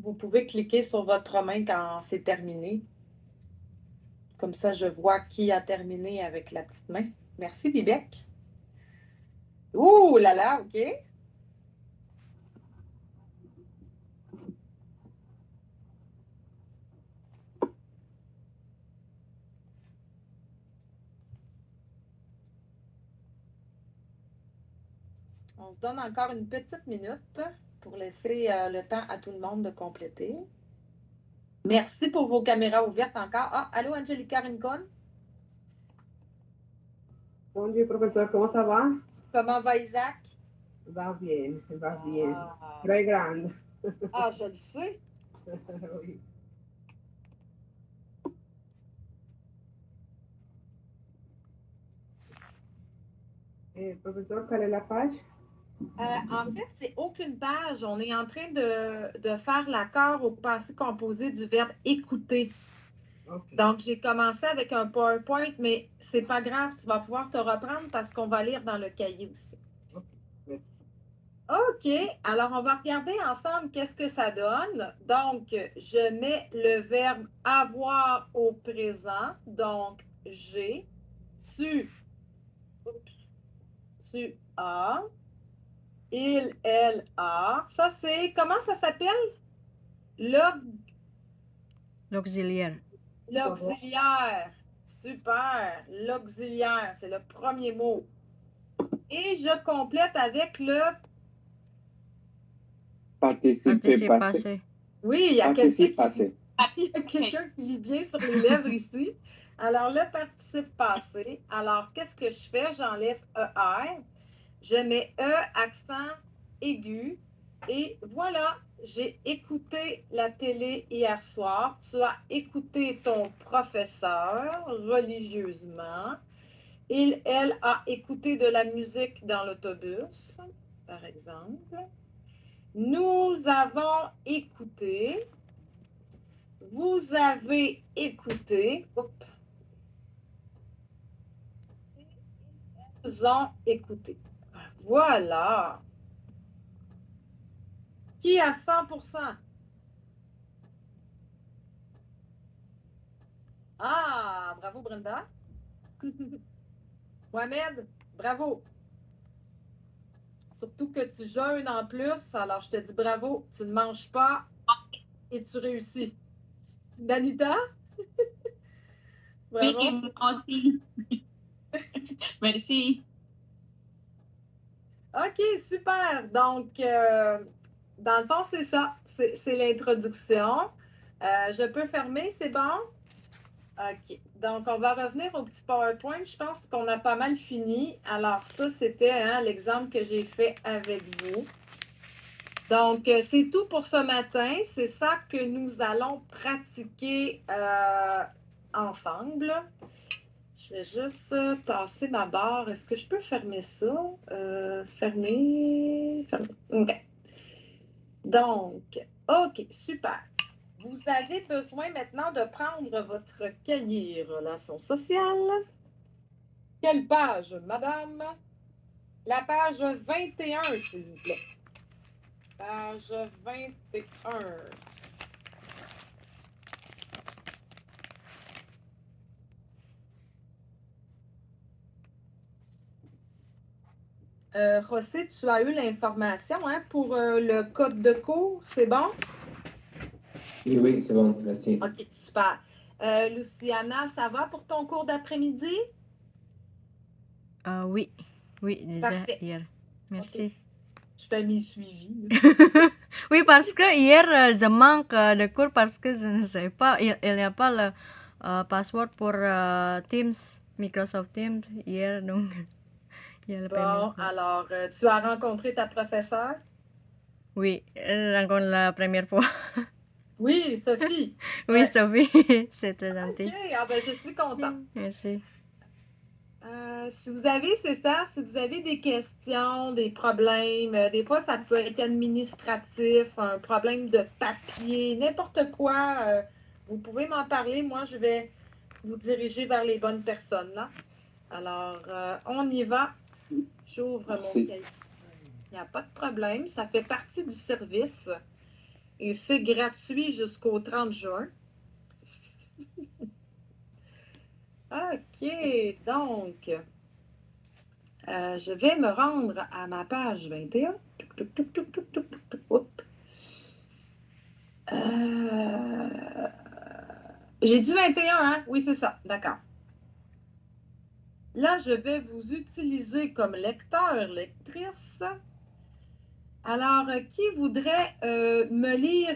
Vous pouvez cliquer sur votre main quand c'est terminé. Comme ça, je vois qui a terminé avec la petite main. Merci, Bibec. Ouh là là, OK. On se donne encore une petite minute pour laisser le temps à tout le monde de compléter. Merci pour vos caméras ouvertes encore. Ah, allô, Angelica Rincon? Bom dia, professor. Comment ça va? Comment va Isaac? Va bien, va bien. Ah, Très grande. ah, je le sais. Oui. Et, professeur, quelle est la page? En fait, c'est aucune page. On est en train de faire l'accord au passé composé du verbe écouter. Ok. Donc, j'ai commencé avec un PowerPoint, mais c'est pas grave, tu vas pouvoir te reprendre parce qu'on va lire dans le cahier aussi. Ok, merci. OK, alors on va regarder ensemble qu'est-ce que ça donne. Donc, je mets le verbe avoir au présent. Donc, j'ai, tu, oups, tu as, il, elle a. Ça, c'est, comment ça s'appelle? L'auxiliaire. L'auxiliaire. Super. L'auxiliaire, c'est le premier mot. Et je complète avec le... Participe passé. Oui, il y a Participe quelqu'un passé. qui lit bien sur les lèvres ici. Alors, le participe passé. Alors, qu'est-ce que je fais? J'enlève ER. Je mets E, accent aigu. Et voilà, j'ai écouté la télé hier soir. Tu as écouté ton professeur religieusement. Il, elle a écouté de la musique dans l'autobus, par exemple. Nous avons écouté. Vous avez écouté. Oups. Ils ont écouté. Voilà. Qui a 100%? Ah, bravo Brenda. Mohamed, bravo. Surtout que tu jeûnes en plus, alors je te dis bravo, tu ne manges pas et tu réussis. Danita? Bravo. Oui, aussi. Merci. OK, super. Donc, dans le fond, c'est ça. C'est l'introduction. Je peux fermer, c'est bon? OK. Donc, on va revenir au petit PowerPoint. Je pense qu'on a pas mal fini. Alors, ça, c'était l'exemple que j'ai fait avec vous. Donc, c'est tout pour ce matin. C'est ça que nous allons pratiquer ensemble. Je vais juste tasser ma barre. Est-ce que je peux fermer ça? Fermer. OK. Donc, OK, super. Vous avez besoin maintenant de prendre votre cahier Relations sociales. Quelle page, madame? La page 21, s'il vous plaît. Page 21. José, tu as eu l'information pour le code de cours, c'est bon? Oui, c'est bon, merci. OK, super. Luciana, ça va pour ton cours d'après-midi? Oui, oui, déjà Parfait. hier. Merci. Okay. Je fais mes suivis. Oui, parce que hier, je manque de cours parce que je ne sais pas, il n'y a pas le password pour Teams, Microsoft Teams hier, donc il y a le Bon, alors, tu as rencontré ta professeure? Oui, rencontre la première fois. Oui, Sophie. Oui, Ouais. Sophie, c'est très gentil. OK, ah ben, je suis contente. Merci. Si vous avez, c'est ça, si vous avez des questions, des problèmes, des fois ça peut être administratif, un problème de papier, n'importe quoi, vous pouvez m'en parler. Moi, je vais vous diriger vers les bonnes personnes, là. Alors, on y va. J'ouvre mon Merci. cahier. Il n'y a pas de problème, ça fait partie du service. et c'est gratuit jusqu'au 30 juin. OK, donc, je vais me rendre à ma page 21. J'ai dit 21, hein? Oui, c'est ça. D'accord. Là, je vais vous utiliser comme lecteur, lectrice. Alors, qui voudrait me lire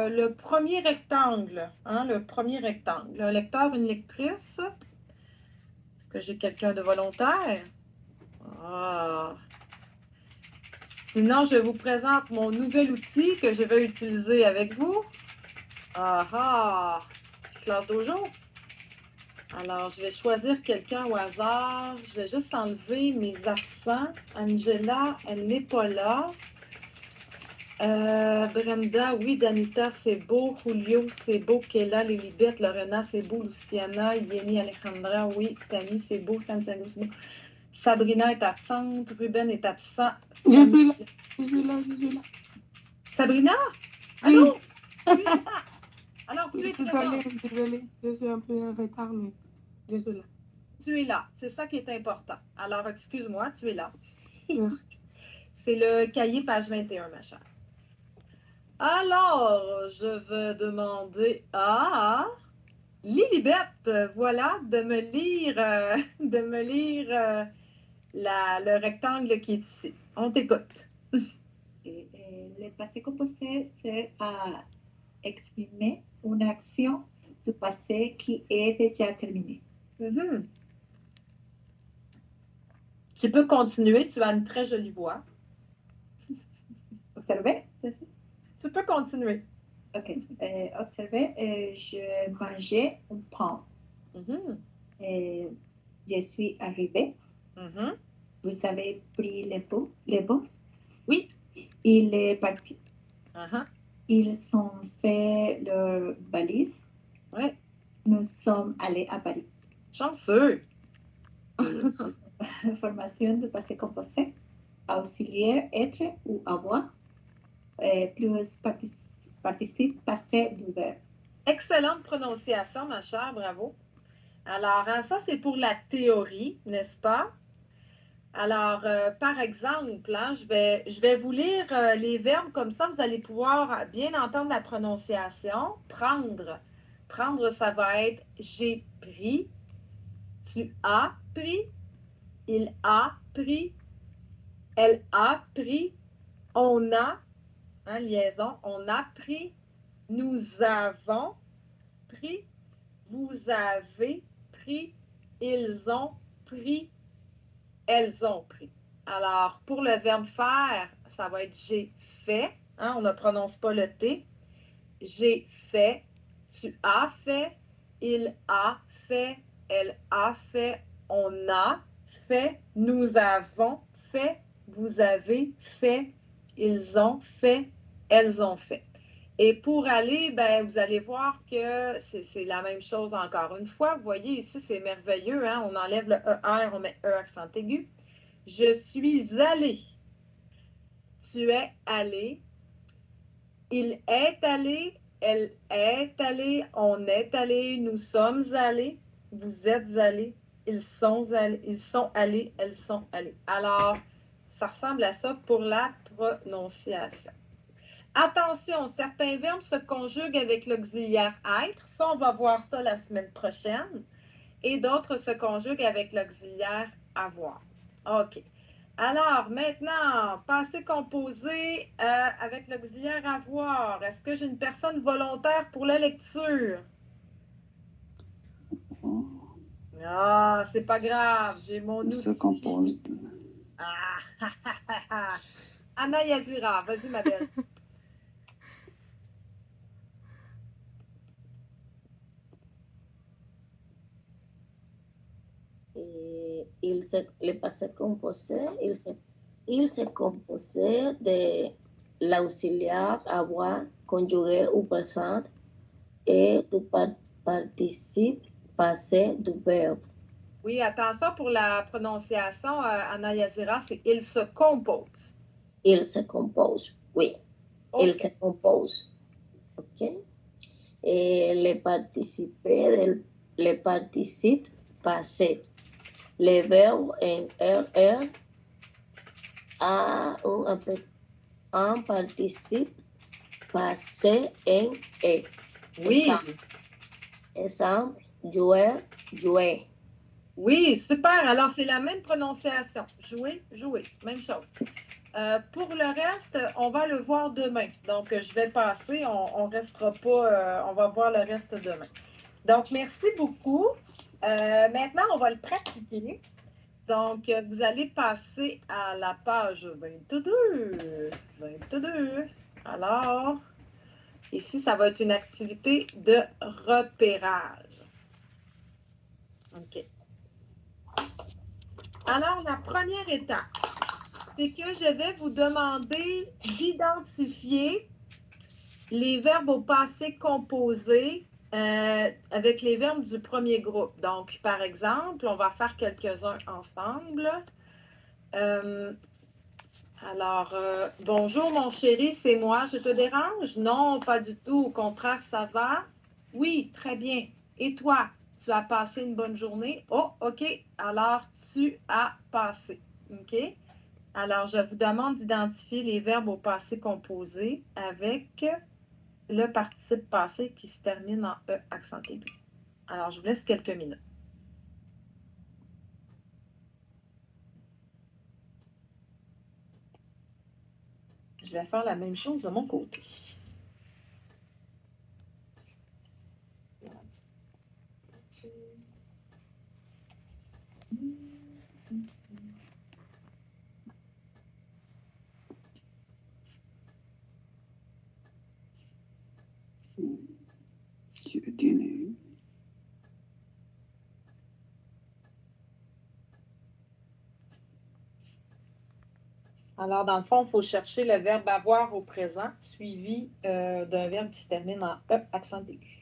le premier rectangle? Hein, le premier rectangle. Un lecteur, une lectrice? Est-ce que j'ai quelqu'un de volontaire? Ah. Sinon, je vous présente mon nouvel outil que je vais utiliser avec vous. Ah ah! Classe Dojo. Alors, je vais choisir quelqu'un au hasard. Je vais juste enlever mes accents. Angela, elle n'est pas là. Brenda, oui. Danita, c'est beau. Julio, c'est beau. Kayla, Lilibet, Lorena, c'est beau. Luciana, Yeni, Alejandra, oui. Tammy, c'est beau. Santiago, c'est beau. Sabrina est absente. Ruben est absent. Je suis là, je suis là, je suis là. Sabrina? Oui. Allô? Tu es là? Alors, tu es présente. Désolée, je suis un peu en retard, mais je suis là. Tu es là. C'est ça qui est important. Alors, excuse-moi, tu es là. Merci. C'est le cahier page 21, ma chère. Alors, je vais demander à Lilibet, voilà, de me lire, le rectangle qui est ici. On t'écoute. Le passé composé, c'est à exprimer une action du passé qui est déjà terminée. Mhm. Tu peux continuer, tu as une très jolie voix. Observez? Tu peux continuer. Ok. Observez, je mangeais un pain. Mhm. Je suis arrivée. Mhm. Vous avez pris les box? Oui. Il est parti. Uh-huh. Ils ont fait leur valise. Oui. Nous sommes allés à Paris. Chanceux. Formation de passé composé, auxiliaire, être ou avoir, plus participe passé du verbe. Excellente prononciation, ma chère, bravo. Alors, hein, ça, c'est pour la théorie, n'est-ce pas? Alors, par exemple, hein, je vais vous lire les verbes comme ça, vous allez pouvoir bien entendre la prononciation. Prendre. Prendre, ça va être j'ai pris, tu as pris, il a pris, elle a pris, on a, hein, liaison, on a pris, nous avons pris, vous avez pris, ils ont pris, elles ont pris. Alors, pour le verbe faire, ça va être j'ai fait. Hein, on ne prononce pas le T. J'ai fait, tu as fait, il a fait, elle a fait, on a fait, nous avons fait, vous avez fait, ils ont fait, elles ont fait. Et pour aller, ben, vous allez voir que c'est la même chose encore une fois. Vous voyez ici, c'est merveilleux. Hein? On enlève le ER, on met E accent aigu. Je suis allé. Tu es allé. Il est allé. Elle est allée. On est allé. Nous sommes allés. Vous êtes allés. Ils sont allés. Ils sont allés. Elles sont allées. Alors, ça ressemble à ça pour la prononciation. Attention, certains verbes se conjuguent avec l'auxiliaire être. Ça, on va voir ça la semaine prochaine. Et d'autres se conjuguent avec l'auxiliaire avoir. OK. Alors, maintenant, passé composé avec l'auxiliaire avoir. Est-ce que j'ai une personne volontaire pour la lecture? Ah, c'est pas grave, j'ai mon outil. Se compose de... Ah, Anna Yazira, vas-y, ma belle. Le passé composé, il se composait de l'auxiliaire avoir conjugué au présent et du participe passé du verbe. Oui, attention pour la prononciation, Anna Yazira, c'est il se compose. Il se compose, oui. Okay. Il se compose. Ok. Et les participes passés. Les verbes en RR a un participe passé en E. Oui, Exemple, jouer, jouer. oui, super. Alors, c'est la même prononciation. Jouer, jouer, même chose. Pour le reste, on va le voir demain. Donc, je vais passer. On restera pas. On va voir le reste demain. Donc, merci beaucoup. Maintenant, on va le pratiquer. Donc, vous allez passer à la page 22. 22. Alors, ici, ça va être une activité de repérage. OK. Alors, la première étape, c'est que je vais vous demander d'identifier les verbes au passé composé avec les verbes du premier groupe. Donc, par exemple, on va faire quelques-uns ensemble. Bonjour mon chéri, c'est moi, je te dérange? Non, pas du tout, au contraire, ça va? Oui, très bien. Et toi, tu as passé une bonne journée? Oh, OK, alors tu as passé. OK? Alors, je vous demande d'identifier les verbes au passé composé avec le participe passé qui se termine en E accent aigu. Alors, je vous laisse quelques minutes. Je vais faire la même chose de mon côté. Alors, dans le fond, il faut chercher le verbe avoir au présent, suivi d'un verbe qui se termine en E accent aigu.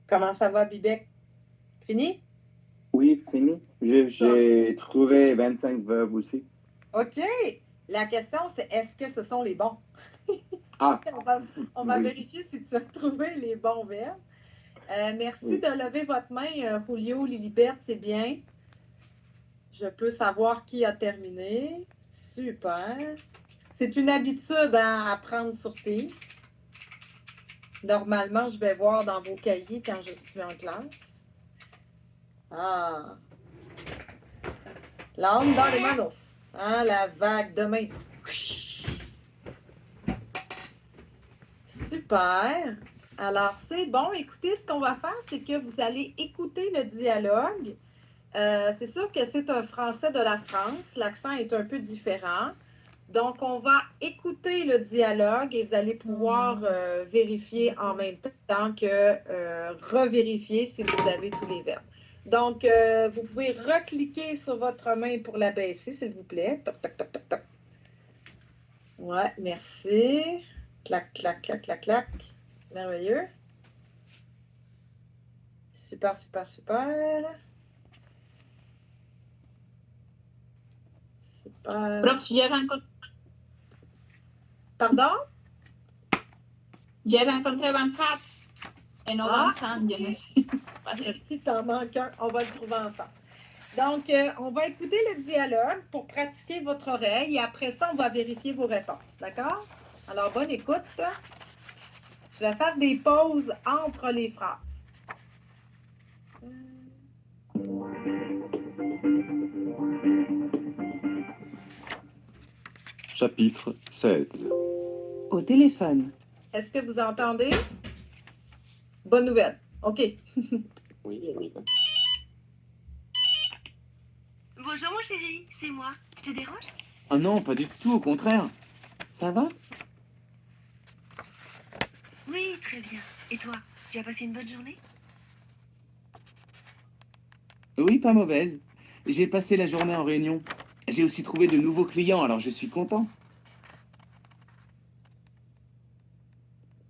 Comment ça va, Bibec? Fini? Oui, fini. J'ai trouvé 25 verbes aussi. OK. La question, c'est est-ce que ce sont les bons? Ah, on va oui. vérifier si tu as trouvé les bons verbes. Merci Oui. de lever votre main, Julio, Lilibert, c'est bien. Je peux savoir qui a terminé. Super. C'est une habitude à prendre sur Teams. Normalement, je vais voir dans vos cahiers quand je suis en classe. Ah. La onda de manos. Hein, la vague de main. Super. Alors, c'est bon. Écoutez, ce qu'on va faire, c'est que vous allez écouter le dialogue. C'est sûr que c'est un français de la France. L'accent est un peu différent. Donc, on va écouter le dialogue et vous allez pouvoir vérifier en même temps que revérifier si vous avez tous les verbes. Donc, vous pouvez recliquer sur votre main pour la baisser, s'il vous plaît. Toc, toc, toc, toc, toc. Ouais, merci. Clac, clac, clac, clac, clac. Merveilleux. Super, super, super. Super. Prof, Pardon? j'ai rencontré 24 et non Ah, 25, je ne ok. sais pas. Il t'en manque un, on va le trouver ensemble. Donc, on va écouter le dialogue pour pratiquer votre oreille et après ça, on va vérifier vos réponses. D'accord? Alors, bonne écoute. Je vais faire des pauses entre les phrases. Chapitre 16. Au téléphone. Est-ce que vous entendez? Bonne nouvelle. OK. Oui. Bonjour mon chéri, c'est moi. Je te dérange? Oh non, pas du tout, au contraire. Ça va? Oui, très bien. Et toi, tu as passé une bonne journée? Oui, pas mauvaise. J'ai passé la journée en réunion. J'ai aussi trouvé de nouveaux clients, alors je suis content.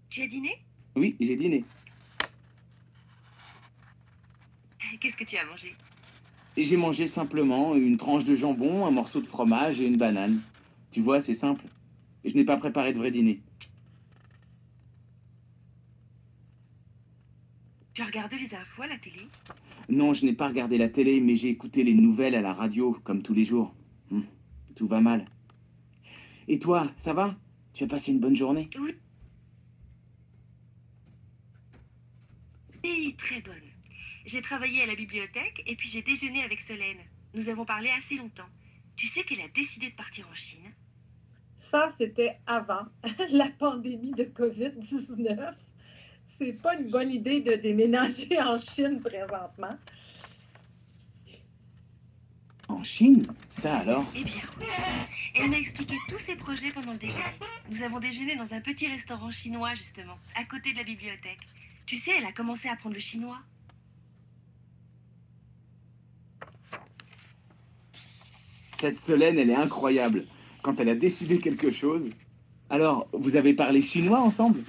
Tu as dîné? Oui, j'ai dîné. Qu'est-ce que tu as mangé? Et j'ai mangé simplement une tranche de jambon, un morceau de fromage et une banane. Tu vois, c'est simple. Et je n'ai pas préparé de vrai dîner. Tu as regardé les infos à la télé? Non, je n'ai pas regardé la télé, mais j'ai écouté les nouvelles à la radio, comme tous les jours. Tout va mal. Et toi, ça va? Tu as passé une bonne journée? Oui, très bonne. J'ai travaillé à la bibliothèque et puis j'ai déjeuné avec Solène. Nous avons parlé assez longtemps. Tu sais qu'elle a décidé de partir en Chine? Ça, c'était avant la pandémie de COVID-19. C'est pas une bonne idée de déménager en Chine présentement. En Chine? Ça alors? Eh bien, oui. Elle m'a expliqué tous ses projets pendant le déjeuner. Nous avons déjeuné dans un petit restaurant chinois, justement, à côté de la bibliothèque. Tu sais, elle a commencé à apprendre le chinois. Cette Solène, elle est incroyable. Quand elle a décidé quelque chose... Alors, vous avez parlé chinois ensemble?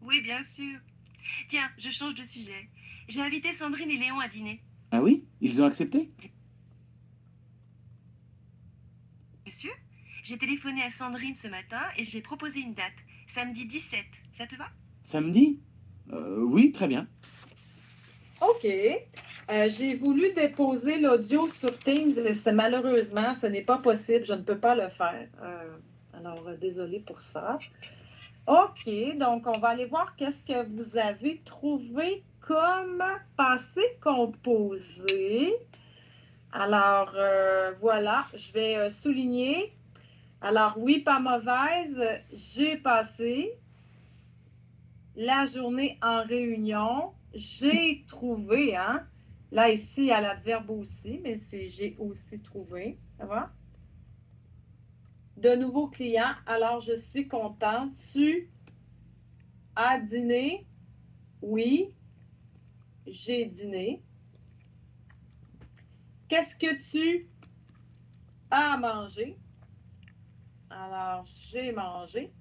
Oui, bien sûr. Tiens, je change de sujet. J'ai invité Sandrine et Léon à dîner. Ah oui? Ils ont accepté? Bien sûr. J'ai téléphoné à Sandrine ce matin et j'ai proposé une date. Samedi 17. Ça te va? Samedi? Oui, très bien. OK. J'ai voulu déposer l'audio sur Teams et malheureusement, ce n'est pas possible. Je ne peux pas le faire. Alors, désolée pour ça. OK. Donc, on va aller voir qu'est-ce que vous avez trouvé comme passé composé. Alors, voilà. Je vais souligner. Alors, oui, pas mauvaise. J'ai passé la journée en réunion. J'ai trouvé, hein? Là, ici, il y a l'adverbe aussi, mais c'est j'ai aussi trouvé. Ça va? De nouveaux clients. Alors, je suis contente. Tu as dîné? Oui, j'ai dîné. Qu'est-ce que tu as mangé? Alors, j'ai mangé.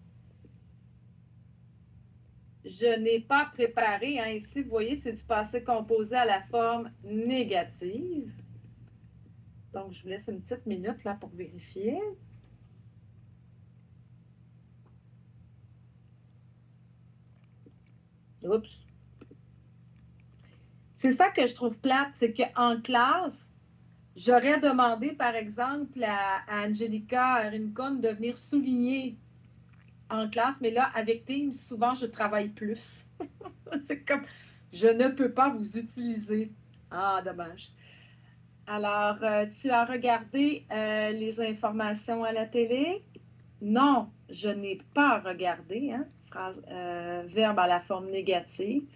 Je n'ai pas préparé. Hein. Ici, vous voyez, c'est du passé composé à la forme négative. Donc, je vous laisse une petite minute là pour vérifier. Oups. C'est ça que je trouve plate, c'est qu'en classe, j'aurais demandé, par exemple, à Angelica Rincon de venir souligner en classe, mais là, avec Teams, souvent, je travaille plus. C'est comme, je ne peux pas vous utiliser. Ah, dommage. Alors, tu as regardé les informations à la télé? Non, je n'ai pas regardé, hein? Phrase, verbe à la forme négative.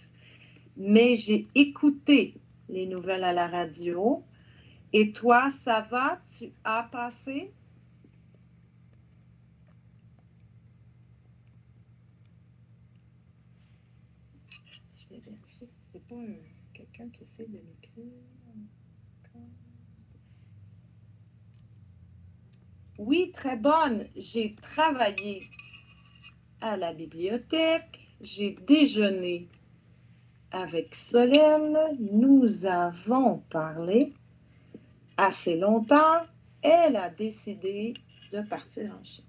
mais j'ai écouté les nouvelles à la radio. Et toi, ça va? Tu as passé? Je vais vérifier si c'est pas quelqu'un qui essaie de m'écrire. Oui, très bonne. J'ai travaillé à la bibliothèque. J'ai déjeuné avec Solène. Nous avons parlé assez longtemps. Elle a décidé de partir en Chine.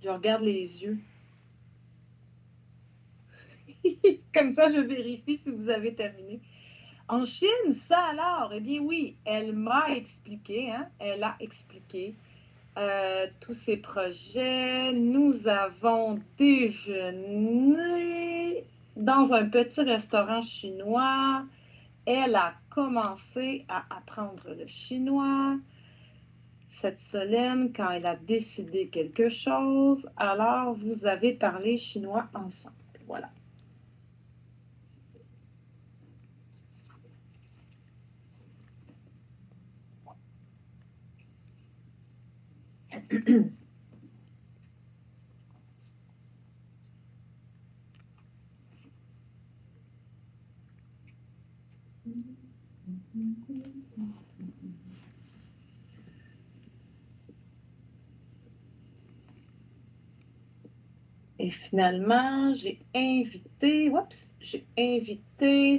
Je regarde les yeux. Comme ça, je vérifie si vous avez terminé. En Chine, ça alors? Eh bien oui, elle m'a expliqué, hein, elle a expliqué tous ses projets. Nous avons déjeuné dans un petit restaurant chinois. Elle a commencé à apprendre le chinois. Cette Solène, quand elle a décidé quelque chose, alors vous avez parlé chinois ensemble. Voilà. Et finalement, j'ai invité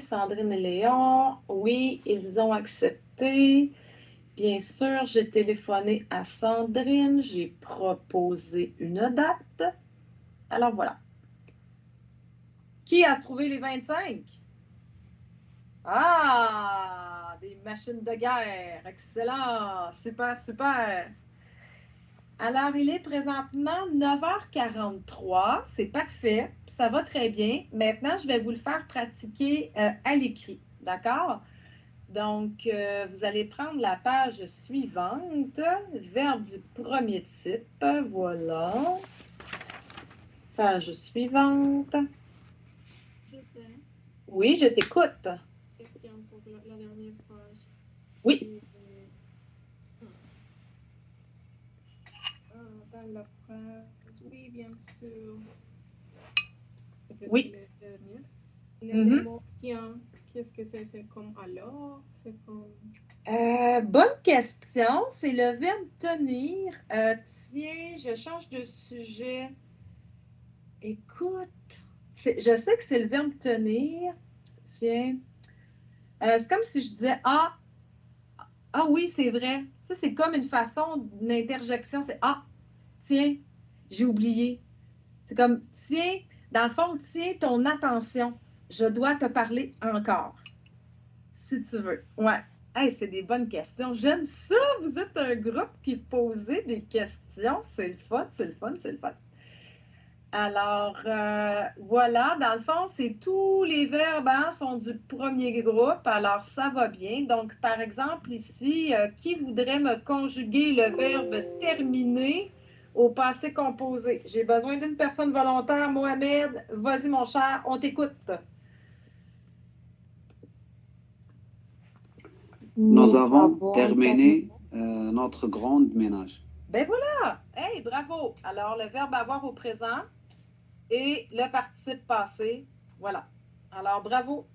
Sandrine et Léon. Oui, ils ont accepté. Bien sûr, j'ai téléphoné à Sandrine. J'ai proposé une date. Alors voilà. Qui a trouvé les 25? Ah, des machines de guerre. Excellent. Super, super. Alors, il est présentement 9h43. C'est parfait. Ça va très bien. Maintenant, je vais vous le faire pratiquer à l'écrit. D'accord? Donc, vous allez prendre la page suivante, verbe du premier type. Voilà. Page suivante. Je sais. Oui, je t'écoute. Question pour la dernière page. Oui. Dans la phrase, oui, bien sûr. Oui. Le mot tiens, qu'est-ce que c'est? C'est comme alors? C'est comme... Bonne question. C'est le verbe tenir. Tiens, je change de sujet. Écoute, je sais que c'est le verbe tenir. Tiens. C'est comme si je disais ah oui, c'est vrai. Ça, c'est comme une façon d'interjection. C'est ah, tiens, j'ai oublié. C'est comme tiens, dans le fond, tiens ton attention. Je dois te parler encore. Si tu veux. Ouais. Hey, c'est des bonnes questions. J'aime ça. Vous êtes un groupe qui posait des questions. C'est le fun, c'est le fun, c'est le fun. Alors, voilà, dans le fond, c'est tous les verbes sont du premier groupe, alors ça va bien. Donc, par exemple, ici, qui voudrait me conjuguer le verbe terminer au passé composé? J'ai besoin d'une personne volontaire. Mohamed, vas-y mon cher, on t'écoute. Nous avons terminé notre grand ménage. Ben voilà! Hey, bravo! Alors, le verbe avoir au présent et le participe passé. Voilà. Alors, bravo.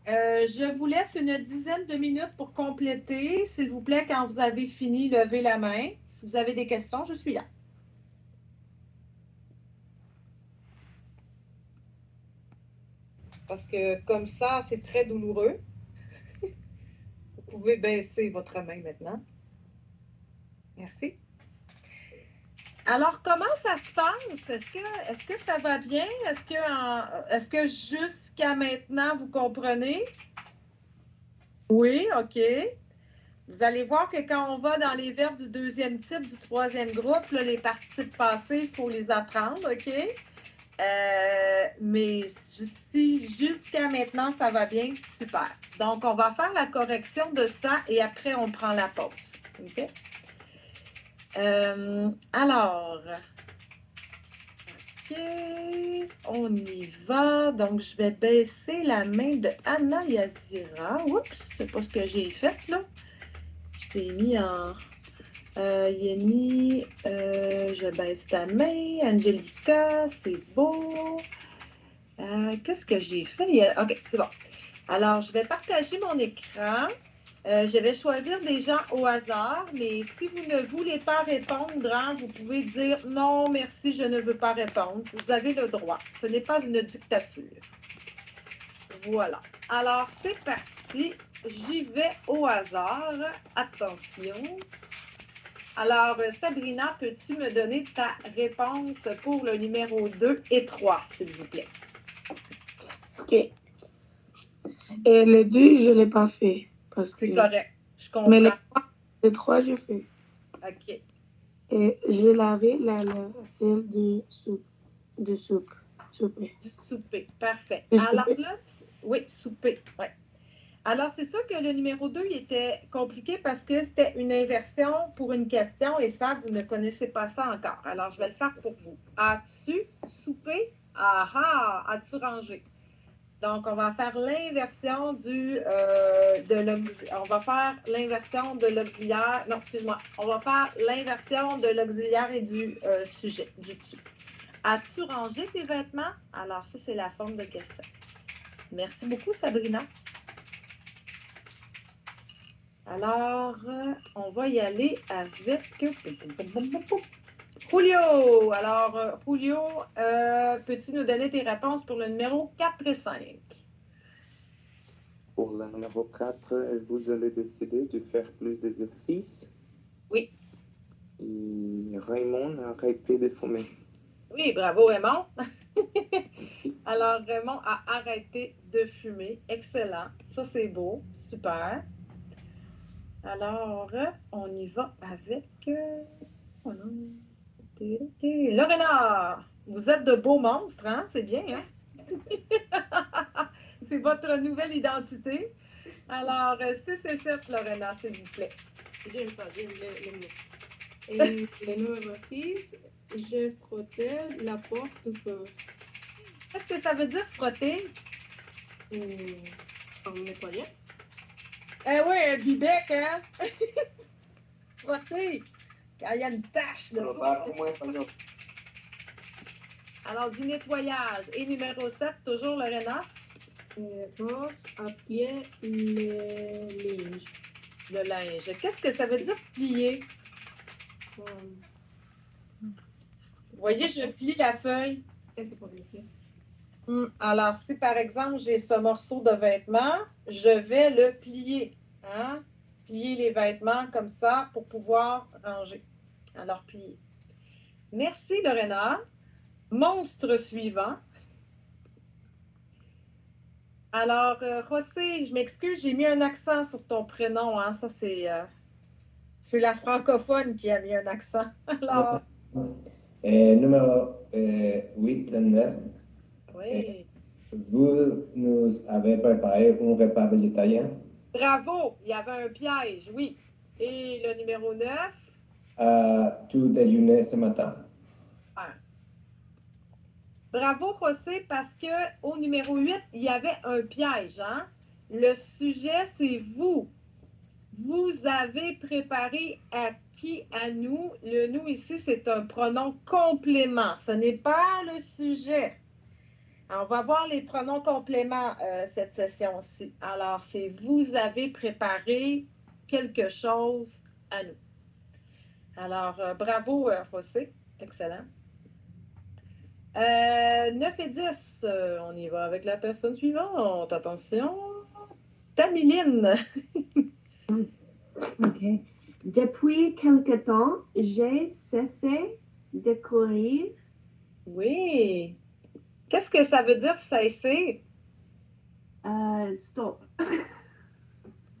Je vous laisse une dizaine de minutes pour compléter. S'il vous plaît, quand vous avez fini, levez la main. Si vous avez des questions, je suis là. Parce que comme ça, c'est très douloureux. Vous pouvez baisser votre main maintenant. Merci. Alors, comment ça se passe? Est-ce que ça va bien? Est-ce que jusqu'à maintenant, vous comprenez? Oui, OK. Vous allez voir que quand on va dans les verbes du deuxième type, du troisième groupe, là, les participes passés, il faut les apprendre, OK? Mais si jusqu'à maintenant, ça va bien, super. Donc, on va faire la correction de ça et après, on prend la pause. OK? Alors, OK, on y va. Donc, je vais baisser la main de Anna Yazira. Oups, c'est pas ce que j'ai fait, là. Je t'ai mis en... Yenny, je baisse ta main. Angelica, c'est beau. Qu'est-ce que j'ai fait? OK, c'est bon. Alors, je vais partager mon écran. Je vais choisir des gens au hasard, mais si vous ne voulez pas répondre, hein, vous pouvez dire « Non, merci, je ne veux pas répondre ». Vous avez le droit. Ce n'est pas une dictature. Voilà. Alors, c'est parti. J'y vais au hasard. Attention. Alors, Sabrina, peux-tu me donner ta réponse pour le numéro 2 et 3, s'il vous plaît? OK. Et le 2, je ne l'ai pas fait. C'est correct. Je comprends. Mais le 3, je fais. OK. Et je l'avais celle de soupe. Souper. Du souper. Parfait. Du Alors souper. là, oui, souper. Ouais. Alors, c'est sûr que le numéro 2 il était compliqué parce que c'était une inversion pour une question et ça, vous ne connaissez pas ça encore. Alors, je vais le faire pour vous. As-tu soupé? Ah! As-tu rangé? Donc, on va faire l'inversion on va faire l'inversion de l'auxiliaire. Non, excuse-moi. On va faire l'inversion de l'auxiliaire et du sujet, du tu. As-tu rangé tes vêtements? Alors, ça, c'est la forme de question. Merci beaucoup, Sabrina. Alors, on va y aller avec Julio. Alors, Julio, peux-tu nous donner tes réponses pour le numéro 4 et 5? Pour le numéro 4, vous allez décider de faire plus d'exercices. Oui. Et Raymond a arrêté de fumer. Oui, bravo Raymond. Alors, Raymond a arrêté de fumer. Excellent. Ça, c'est beau. Super. Alors, on y va avec Lorena. Vous êtes de beaux monstres, hein? C'est bien, hein? C'est votre nouvelle identité. Alors, 6 et 7, Lorena, s'il vous plaît. J'aime ça, j'aime les muscles. Et le numéro 6, j'ai frotté la porte du feu. Qu'est-ce que ça veut dire frotter? En nettoyant. Eh oui, un bibec, hein? Frotter. Quand il y a une tache, là. Alors, du nettoyage. Et numéro 7, toujours Lorena? Rose à plier le linge. Le linge. Qu'est-ce que ça veut dire plier? Vous voyez, je plie la feuille. Qu'est-ce que ça veut dire? Alors, si par exemple, j'ai ce morceau de vêtement, je vais le plier. Hein? Plier les vêtements comme ça pour pouvoir ranger. Alors, plier. Merci, Lorena. Monstre suivant. Alors, José, je m'excuse, j'ai mis un accent sur ton prénom. Hein? Ça, c'est la francophone qui a mis un accent. Alors... numéro 8 et 9. Oui. Vous nous avez préparé un repas végétarien. Bravo, il y avait un piège, oui. Et le numéro 9? Tout déjeuner ce matin. Bravo, José, parce qu'au numéro 8, il y avait un piège. Hein? Le sujet, c'est vous. Vous avez préparé à qui? À nous. Le nous ici, c'est un pronom complément. Ce n'est pas le sujet. On va voir les pronoms compléments cette session-ci. Alors, c'est vous avez préparé quelque chose à nous. Alors, bravo, José. Excellent. 9 et 10, on y va avec la personne suivante. Attention. Tamiline. OK. Depuis quelque temps, j'ai cessé de courir. Oui. Qu'est-ce que ça veut dire cesser? Stop.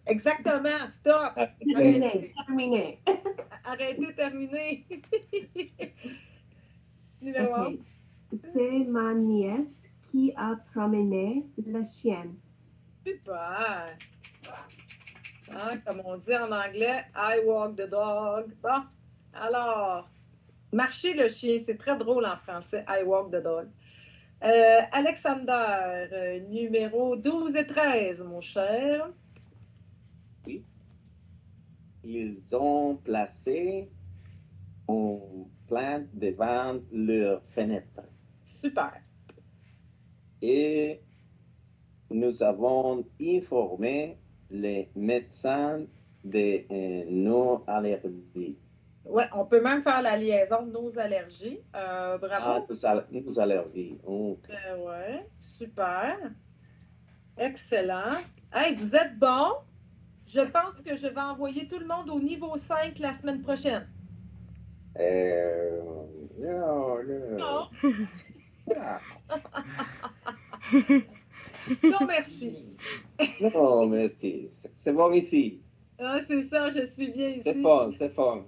Exactement, stop. Terminé. Arrêtez, terminé. Numéro 1. c'est ma nièce qui a promené le chien. Super. Hein, comme on dit en anglais, I walk the dog. Bon, alors, marcher le chien, c'est très drôle en français, I walk the dog. Alexander, numéro 12 et 13, mon cher. Oui. Ils ont placé une plante devant leur fenêtre. Super. Et nous avons informé les médecins de nos allergies. Ouais, on peut même faire la liaison de nos allergies. Bravo. Nos allergies. Ok. Ouais, super. Excellent. Hey, vous êtes bons. Je pense que je vais envoyer tout le monde au niveau 5 la semaine prochaine. Non. Non, merci. Non, merci. C'est bon ici. Ah, c'est ça, je suis bien ici. C'est fort, c'est fort.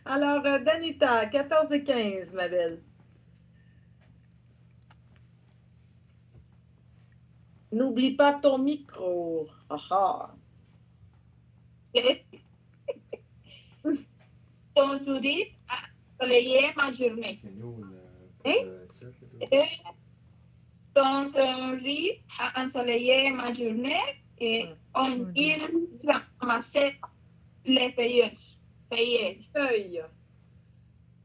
Alors, Danita, 14 et 15, ma belle. N'oublie pas ton micro. Ah. Ton sourire a ensoleillé ma journée. Ton sourire a ensoleillé ma journée et il ramassait les feuilles.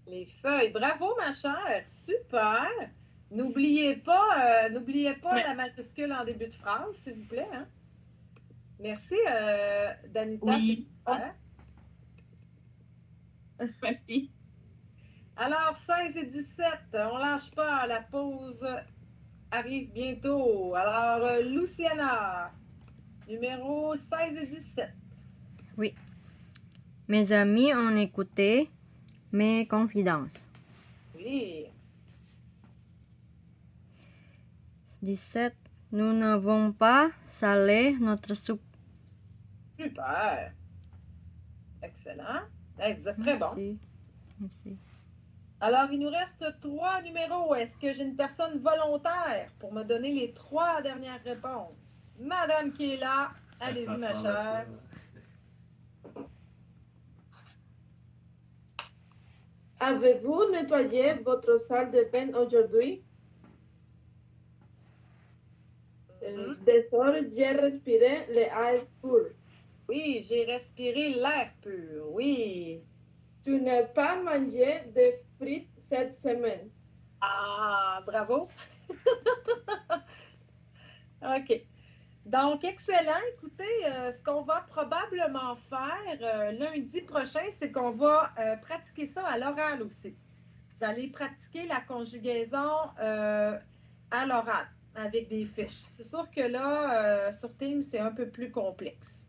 Les feuilles. Bravo, ma chère. Super. N'oubliez pas la majuscule en début de phrase, s'il vous plaît. Hein? Merci, Danita. Oui. Super. Merci. Alors, 16 et 17, on lâche pas. La pause arrive bientôt. Alors, Luciana, numéro 16 et 17. Oui. Mes amis ont écouté mes confidences. Oui. 17. Nous n'avons pas salé notre soupe. Super. Excellent. Hey, vous êtes très bon. Merci. Alors, il nous reste 3 numéros. Est-ce que j'ai une personne volontaire pour me donner les 3 dernières réponses? Madame qui est là, allez-y, ma chère. Avez-vous nettoyé votre salle de bain aujourd'hui? Dehors, j'ai respiré l'air pur. Oui, j'ai respiré l'air pur, oui. Tu n'as pas mangé de frites cette semaine. Ah, bravo. OK. Donc, excellent. Écoutez, ce qu'on va probablement faire lundi prochain, c'est qu'on va pratiquer ça à l'oral aussi. Vous allez pratiquer la conjugaison à l'oral avec des fiches. C'est sûr que là, sur Teams, c'est un peu plus complexe.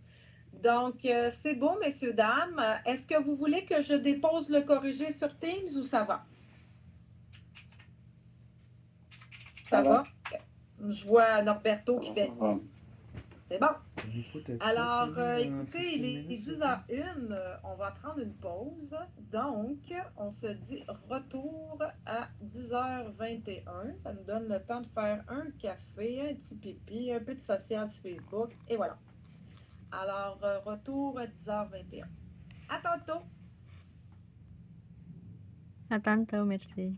Donc, c'est beau, messieurs, dames. Est-ce que vous voulez que je dépose le corrigé sur Teams ou ça va? Ça va? Je vois Norberto qui fait. C'est bon. Alors, écoutez, il est 10h01. On va prendre une pause. Donc, on se dit retour à 10h21. Ça nous donne le temps de faire un café, un petit pipi, un peu de social sur Facebook. Et voilà. Alors, retour à 10h21. À tantôt. À tantôt, merci.